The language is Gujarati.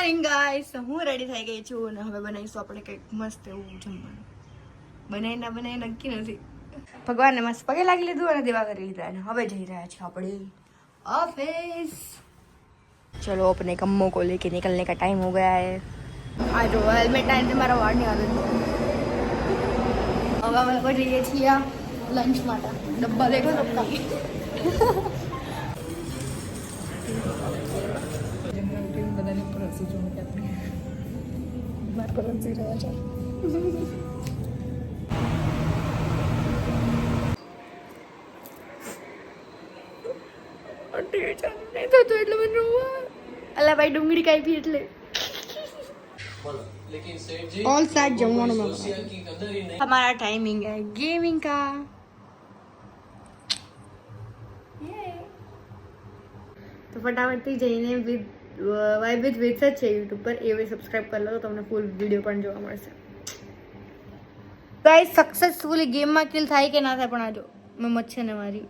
મોર્નિંગ ગાઈસ, હું રેડી થઈ ગઈ છું અને હવે બનાવીશું આપણે કંઈક મસ્ત એવું જમવાનું. બનાવી નક્કી નથી. ભગવાનને મસ્ત પગે લાગી લીધું અને દેવા કરી લીધા અને હવે જઈ રહ્યા છીએ આપણે ऑफिस. चलो अपने कम्मों को लेके निकलने का टाइम हो गया है. आज जो हेलमेट टाइम से मारा वाड़ नहीं आदत. હવે અમે લોકો જઈએ છીએ લંચ માટે. ડબ્બા દેખો ડબ્બા. અલા ભાઈ ડુંગળી કાપી એટલે ऑल साथ जमवानो में हमारा टाइमिंग है गेमिंग का. तो फटाफट થી જઈને વાઇબ વિથ વિથ છે YouTube પર એ સબસ્ક્રાઇબ કરી લો તો તમને ફૂલ વિડિયો પણ જોવા મળશે. ગાઈસ સક્સેસફુલી ગેમ માં કિલ થાય કે ના થાય પણ આજો મેં મચ્છર ને મારી.